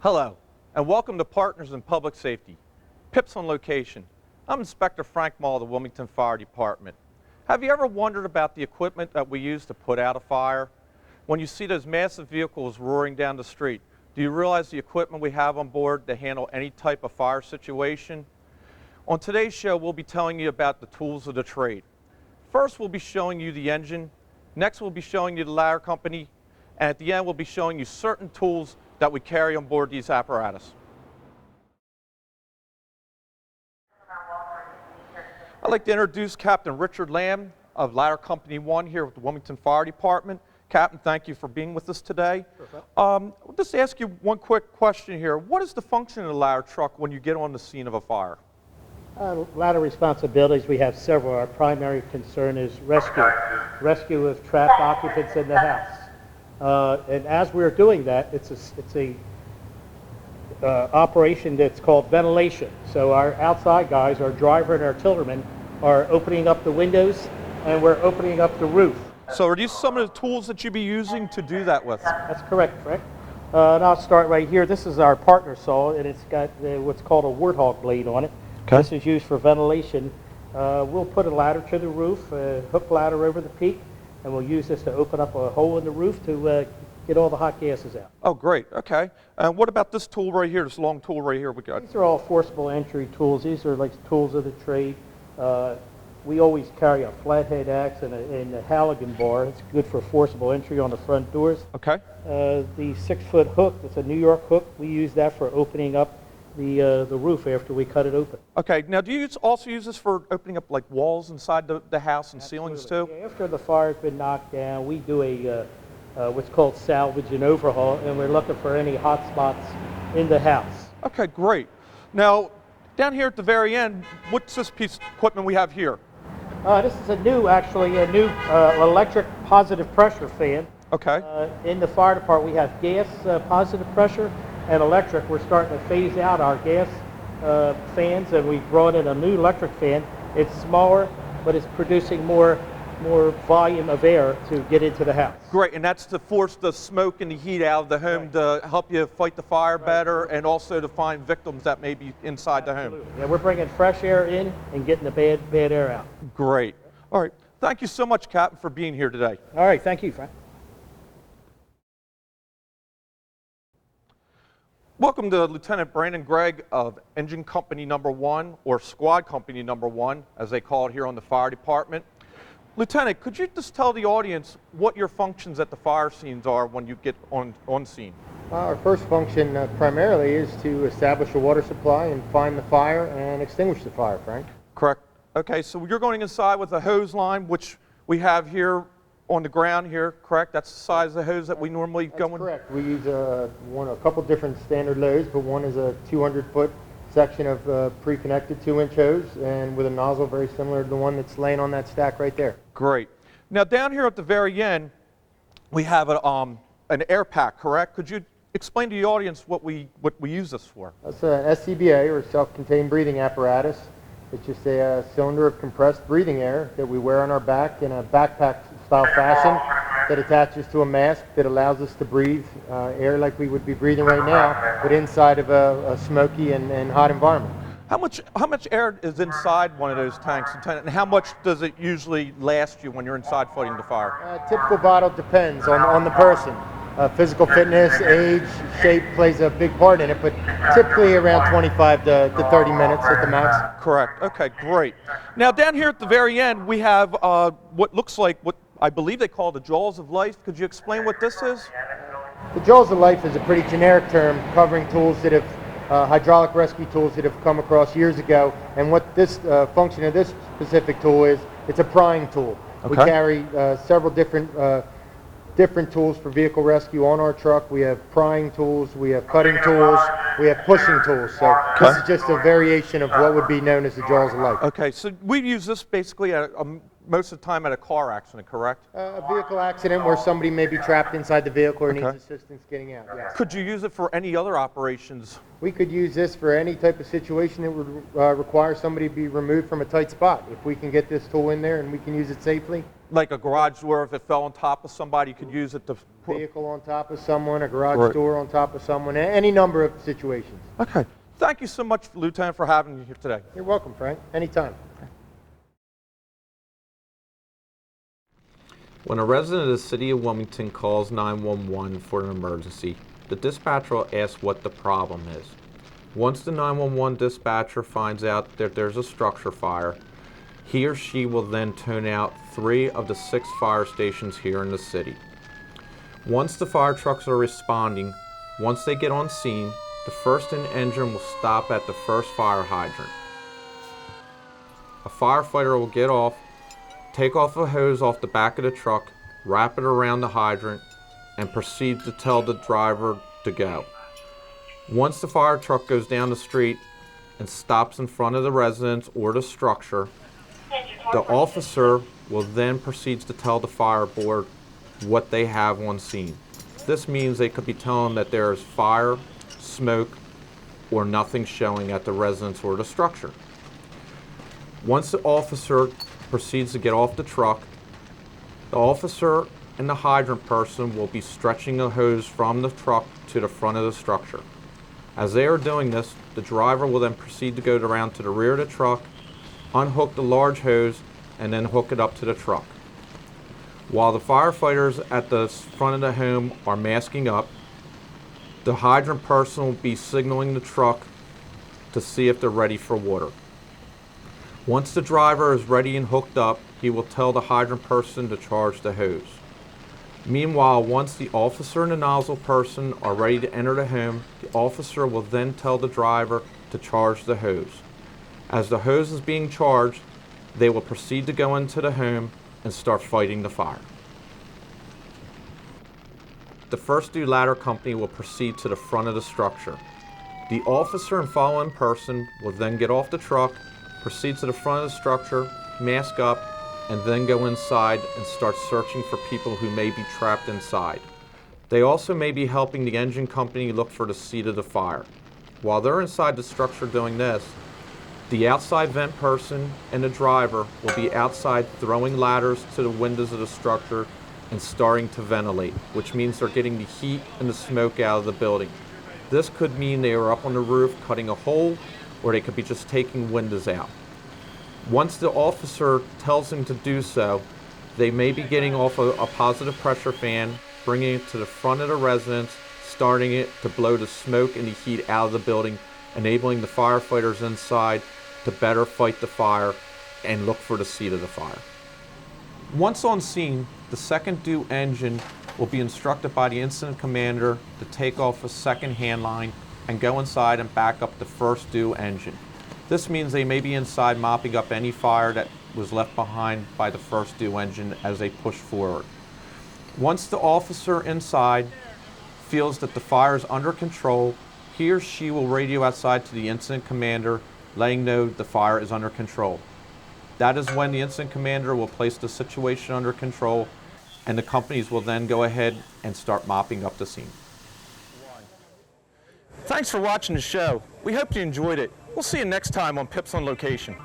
Hello, and welcome to Partners in Public Safety, PIPS on Location. I'm Inspector Frank Maule of the Wilmington Fire Department. Have you ever wondered about the equipment that we use to put out a fire? When you see those massive vehicles roaring down the street, do you realize the equipment we have on board to handle any type of fire situation? On today's show, we'll be telling you about the tools of the trade. First, we'll be showing you the engine. Next, we'll be showing you the ladder company. And at the end, we'll be showing you certain tools that we carry on board these apparatus. I'd like to introduce Captain Richard Lamb of Ladder Company 1 here with the Wilmington Fire Department. Captain, thank you for being with us today. I'll just ask you one quick question here. What is the function of the ladder truck when you get on the scene of a fire? Ladder responsibilities, we have several. Our primary concern is rescue. Rescue of trapped occupants in the house. And as we're doing that, it's a operation that's called ventilation. So our outside guys, our driver and our artilleryman, are opening up the windows, and we're opening up the roof. So are these some of the tools that you'd be using to do that with? That's correct, Frank. And I'll start right here. This is our partner saw, and it's got what's called a warthog blade on it. Okay. This is used for ventilation. We'll put a ladder to the roof, hook ladder over the peak, and we'll use this to open up a hole in the roof to get all the hot gases out. Oh, great. Okay. And what about this tool right here, this long tool right here we got? These are all forcible entry tools. These are like tools of the trade. We always carry a flathead axe and a Halligan bar. It's good for forcible entry on the front doors. Okay. The 6-foot hook, it's a New York hook. We use that for opening up the roof after we cut it open. Okay. Now, do you also use this for opening up like walls inside the house and Absolutely. ceilings too? Yeah, after the fire's been knocked down, we do what's called salvage and overhaul, and we're looking for any hot spots in the house. Okay, great. Now, down here at the very end, what's this piece of equipment we have here? This is a new electric positive pressure fan. Okay. In the fire department, we have gas positive pressure and electric. We're starting to phase out our gas fans, and we brought in a new electric fan. It's smaller, but it's producing more volume of air to get into the house. Great, and that's to force the smoke and the heat out of the home to help you fight the fire better, and also to find victims that may be inside the home. Yeah, we're bringing fresh air in and getting the bad air out. Great. All right. Thank you so much, Captain, for being here today. All right. Thank you, Frank. Welcome to Lieutenant Brandon Gregg of Engine Company Number 1, or Squad Company Number 1, as they call it here on the fire department. Lieutenant, could you just tell the audience what your functions at the fire scenes are when you get on scene? Our first function primarily is to establish a water supply and find the fire and extinguish the fire, Frank. Correct. Okay, so you're going inside with a hose line, which we have here on the ground here, correct? That's the size of the hose that we normally go in? That's correct. We use a couple different standard loads, but one is a 200-foot section of pre-connected 2-inch hose, and with a nozzle very similar to the one that's laying on that stack right there. Great. Now down here at the very end, we have an air pack, correct? Could you explain to the audience what we use this for? That's an SCBA, or self-contained breathing apparatus. It's just a cylinder of compressed breathing air that we wear on our back in a backpack-style fashion that attaches to a mask that allows us to breathe air like we would be breathing right now, but inside of a smoky and hot environment. How much air is inside one of those tanks, Lieutenant, and how much does it usually last you when you're inside fighting the fire? Typical bottle depends on the person. Physical fitness, age, shape plays a big part in it, but typically around 25 to 30 minutes at the max. Correct. Okay, great. Now down here at the very end, we have what looks like what I believe they call the jaws of life. Could you explain what this is? The jaws of life is a pretty generic term covering tools that have hydraulic rescue tools that have come across years ago, and what this function of this specific tool is, it's a prying tool. Okay. We carry several different tools for vehicle rescue on our truck. We have prying tools, we have cutting tools, we have pushing tools. So this is just a variation of what would be known as the jaws of life. Okay, so we use this basically at most of the time at a car accident, correct? A vehicle accident where somebody may be trapped inside the vehicle or needs assistance getting out. Yes. Could you use it for any other operations? We could use this for any type of situation that would require somebody to be removed from a tight spot. If we can get this tool in there and we can use it safely, Like a garage door, if it fell on top of somebody, you could use it to... Vehicle on top of someone, a garage Right. door on top of someone, any number of situations. Okay. Thank you so much, Lieutenant, for having me here today. You're welcome, Frank. Anytime. When a resident of the city of Wilmington calls 911 for an emergency, the dispatcher will ask what the problem is. Once the 911 dispatcher finds out that there's a structure fire, he or she will then tune out 3 of the 6 fire stations here in the city. Once the fire trucks are responding, once they get on scene, the first engine will stop at the first fire hydrant. A firefighter will get off, take off a hose off the back of the truck, wrap it around the hydrant, and proceed to tell the driver to go. Once the fire truck goes down the street and stops in front of the residence or the structure, the officer will then proceed to tell the fire board what they have on scene. This means they could be telling that there is fire, smoke, or nothing showing at the residence or the structure. Once the officer proceeds to get off the truck, the officer and the hydrant person will be stretching a hose from the truck to the front of the structure. As they are doing this, the driver will then proceed to go around to the rear of the truck, unhook the large hose, and then hook it up to the truck. While the firefighters at the front of the home are masking up, the hydrant person will be signaling the truck to see if they're ready for water. Once the driver is ready and hooked up, he will tell the hydrant person to charge the hose. Meanwhile, once the officer and the nozzle person are ready to enter the home, the officer will then tell the driver to charge the hose. As the hose is being charged, they will proceed to go into the home and start fighting the fire. The first due ladder company will proceed to the front of the structure. The officer and following person will then get off the truck, proceed to the front of the structure, mask up, and then go inside and start searching for people who may be trapped inside. They also may be helping the engine company look for the seat of the fire. While they're inside the structure doing this, the outside vent person and the driver will be outside throwing ladders to the windows of the structure and starting to ventilate, which means they're getting the heat and the smoke out of the building. This could mean they are up on the roof cutting a hole, or they could be just taking windows out. Once the officer tells them to do so, they may be getting off a positive pressure fan, bringing it to the front of the residence, starting it to blow the smoke and the heat out of the building, enabling the firefighters inside to better fight the fire and look for the seat of the fire. Once on scene, the second due engine will be instructed by the incident commander to take off a second hand line and go inside and back up the first due engine. This means they may be inside mopping up any fire that was left behind by the first due engine as they push forward. Once the officer inside feels that the fire is under control, he or she will radio outside to the incident commander, letting know the fire is under control. That is when the incident commander will place the situation under control, and the companies will then go ahead and start mopping up the scene. Thanks for watching the show. We hope you enjoyed it. We'll see you next time on PIPS on Location.